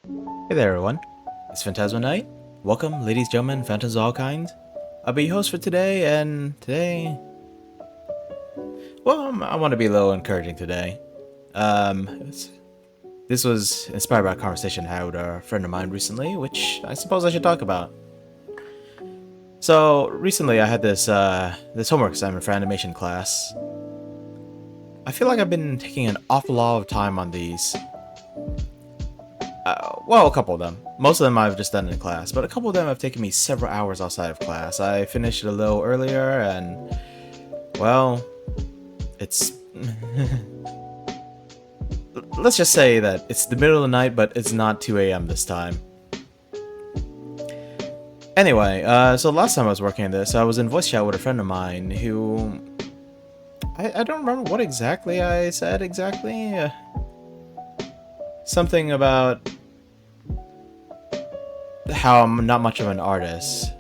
Hey there, everyone. It's Phantasma Night. Welcome, ladies, gentlemen, phantoms of all kinds. I'll be your host for today, and today, well, I want to be a little encouraging today. This was inspired by a conversation I had with a friend of mine recently, which I suppose I should talk about. So recently, I had this homework assignment for animation class. I feel like I've been taking an awful lot of time on these. Well, a couple of them. Most of them I've just done in class, but a couple of them have taken me several hours outside of class. I finished it a little earlier, and, well, it's... Let's just say that it's the middle of the night, but it's not 2 a.m. this time. Anyway, so last time I was working on this, I was in voice chat with a friend of mine who... I don't remember what exactly I said exactly. Something about how I'm not much of an artist.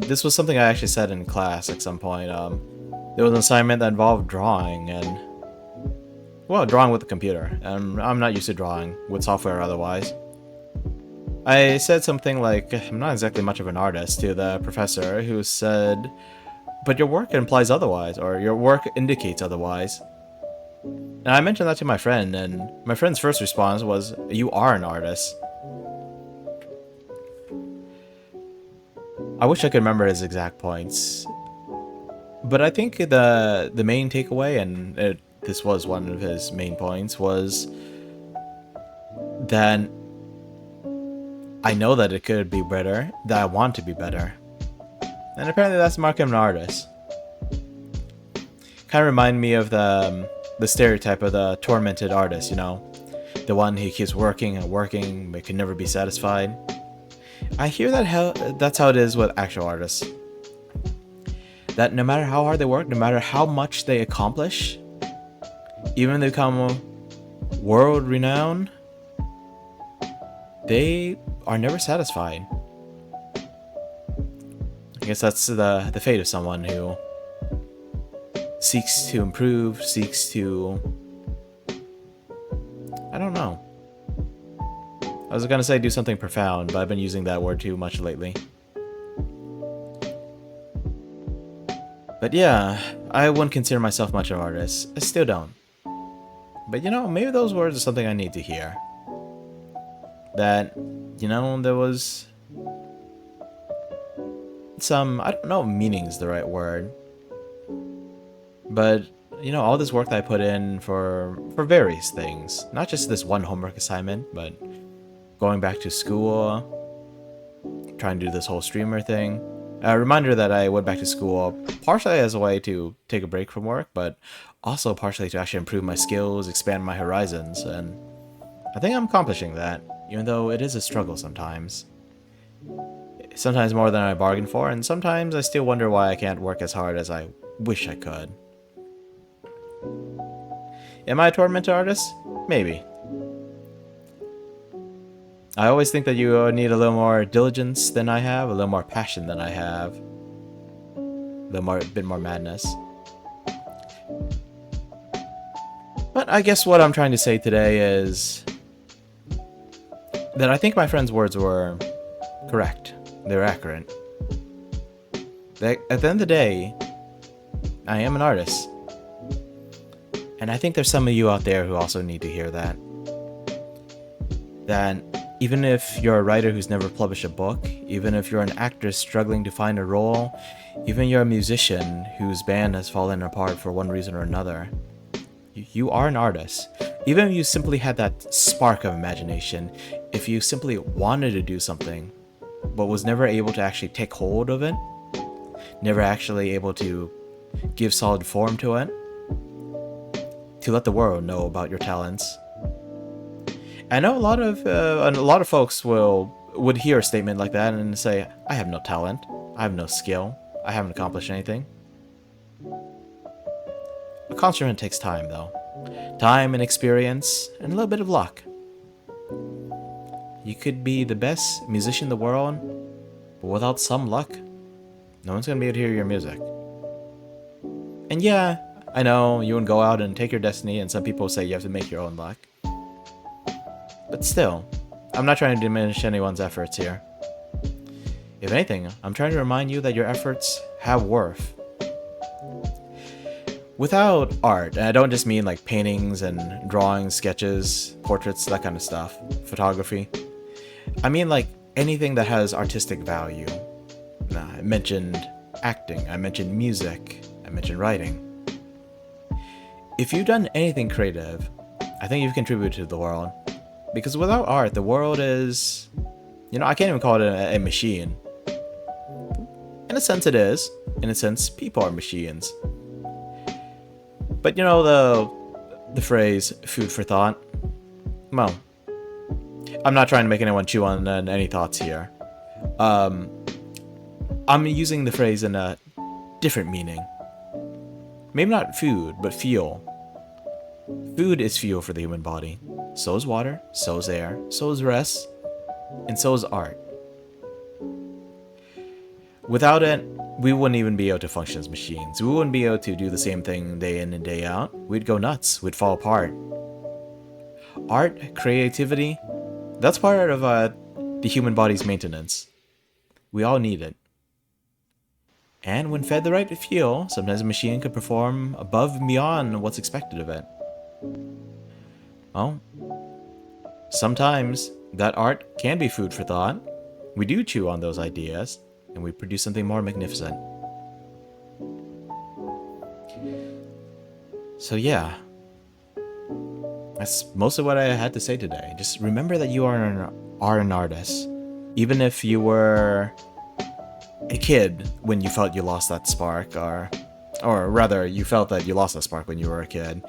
This was something I actually said in class at some point. There was an assignment that involved drawing, and well, drawing with the computer. And I'm not used to drawing with software or otherwise. I said something like, I'm not exactly much of an artist, to the professor, who said, but your work implies otherwise, or your work indicates otherwise. And I mentioned that to my friend, and my friend's first response was, you are an artist. I wish I could remember his exact points. But I think the main takeaway, and this was one of his main points, was that I know that it could be better, that I want to be better. And apparently that's the mark of an artist. Kind of remind me of the stereotype of the tormented artist, you know? The one who keeps working and working but can never be satisfied. I hear that that's how it is with actual artists. That no matter how hard they work, no matter how much they accomplish, even if they become world renowned, they are never satisfied. I guess that's the fate of someone who seeks to improve, seeks to... I don't know. I was gonna say do something profound, but I've been using that word too much lately. But yeah, I wouldn't consider myself much of an artist. I still don't. But you know, maybe those words are something I need to hear. That, you know, there was some, I don't know if meaning is the right word. But, you know, all this work that I put in for various things. Not just this one homework assignment, but going back to school, trying to do this whole streamer thing. A reminder that I went back to school partially as a way to take a break from work, but also partially to actually improve my skills, expand my horizons, and I think I'm accomplishing that, even though it is a struggle sometimes. Sometimes more than I bargained for, and sometimes I still wonder why I can't work as hard as I wish I could. Am I a tormented artist? Maybe. I always think that you need a little more diligence than I have, a little more passion than I have, a bit more madness. But I guess what I'm trying to say today is that I think my friend's words were correct. They were accurate. That at the end of the day, I am an artist. And I think there's some of you out there who also need to hear that. That even if you're a writer who's never published a book, even if you're an actor struggling to find a role, even you're a musician whose band has fallen apart for one reason or another, you are an artist. Even if you simply had that spark of imagination, if you simply wanted to do something, but was never able to actually take hold of it, never actually able to give solid form to it, to let the world know about your talents. I know a lot of folks would hear a statement like that and say, I have no talent, I have no skill, I haven't accomplished anything. Accomplishment takes time, though. Time and experience, and a little bit of luck. You could be the best musician in the world, but without some luck, no one's gonna be able to hear your music. And yeah, I know you would go out and take your destiny, and some people say you have to make your own luck. But still, I'm not trying to diminish anyone's efforts here. If anything, I'm trying to remind you that your efforts have worth. Without art, and I don't just mean like paintings and drawings, sketches, portraits, that kind of stuff, photography. I mean like anything that has artistic value. I mentioned acting, I mentioned music, I mentioned writing. If you've done anything creative, I think you've contributed to the world. Because without art, the world is... I can't even call it a machine. In a sense it is. In a sense, people are machines. But the phrase, food for thought? Well, I'm not trying to make anyone chew on any thoughts here. I'm using the phrase in a different meaning. Maybe not food, but fuel. Food is fuel for the human body. So is water, so is air, so is rest, and so is art. Without it, we wouldn't even be able to function as machines. We wouldn't be able to do the same thing day in and day out. We'd go nuts. We'd fall apart. Art, creativity, that's part of the human body's maintenance. We all need it. And when fed the right fuel, sometimes a machine could perform above and beyond what's expected of it. Well, sometimes that art can be food for thought. We do chew on those ideas, and we produce something more magnificent. So yeah, that's mostly what I had to say today. Just remember that you are an artist. Even if you were a kid when you felt you lost that spark, or rather, you felt that you lost that spark when you were a kid.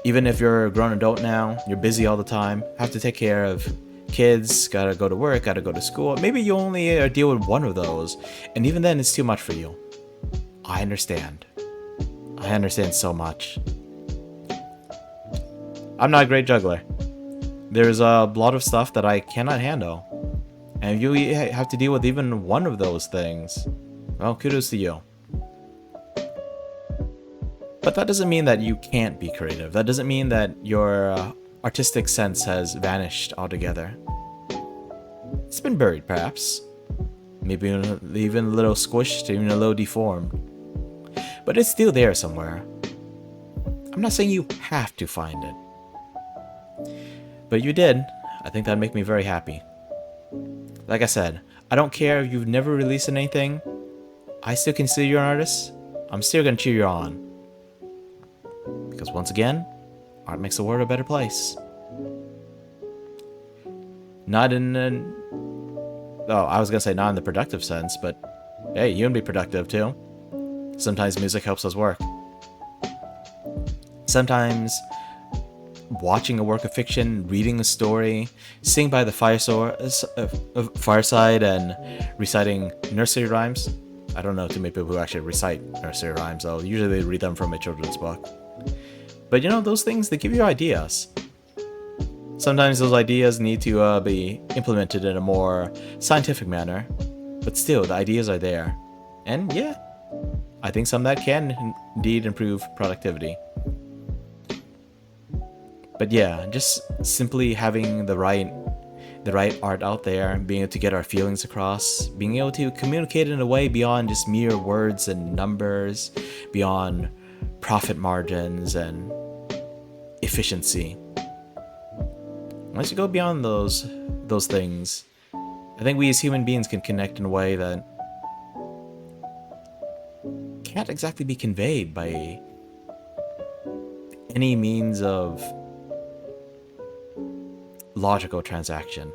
Even if you're a grown adult now, you're busy all the time, have to take care of kids, gotta go to work, gotta go to school. Maybe you only deal with one of those, and even then it's too much for you. I understand. I understand so much. I'm not a great juggler. There's a lot of stuff that I cannot handle. And if you have to deal with even one of those things, well, kudos to you. But that doesn't mean that you can't be creative. That doesn't mean that your artistic sense has vanished altogether. It's been buried, perhaps. Maybe even a little squished, even a little deformed. But it's still there somewhere. I'm not saying you have to find it. But you did. I think that'd make me very happy. Like I said, I don't care if you've never released anything. I still consider you an artist. I'm still gonna cheer you on. Because once again, art makes the world a better place. Not in an... Oh, I was gonna say not in the productive sense, but hey, you can be productive too. Sometimes music helps us work. Sometimes watching a work of fiction, reading a story, sitting by the fireside and reciting nursery rhymes. I don't know too many people who actually recite nursery rhymes, though. Usually they read them from a children's book. But those things, they give you ideas. Sometimes those ideas need to be implemented in a more scientific manner. But still, the ideas are there. And yeah, I think some of that can indeed improve productivity. But yeah, just simply having the right art out there, being able to get our feelings across, being able to communicate in a way beyond just mere words and numbers, beyond profit margins and efficiency. Once you go beyond those things, I think we as human beings can connect in a way that can't exactly be conveyed by any means of logical transaction.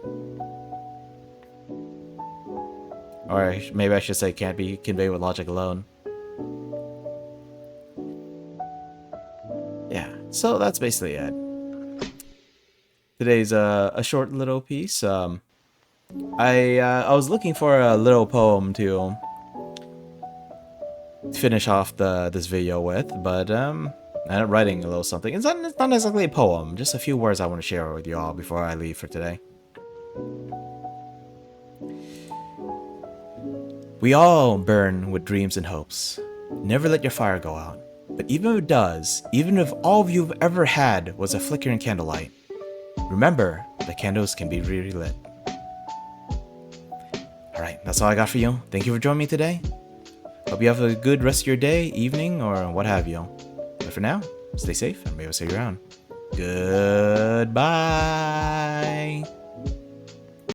Or maybe I should say can't be conveyed with logic alone. Yeah, so that's basically it. Today's a short little piece. I was looking for a little poem to finish off this video with, but I'm writing a little something. It's not exactly a poem, just a few words I want to share with you all before I leave for today. We all burn with dreams and hopes. Never let your fire go out. But even if it does, even if all you've ever had was a flickering candlelight, remember the candles can be relit. Alright, that's all I got for you. Thank you for joining me today. Hope you have a good rest of your day, evening, or what have you. But for now, stay safe and maybe I'll see you around. Goodbye.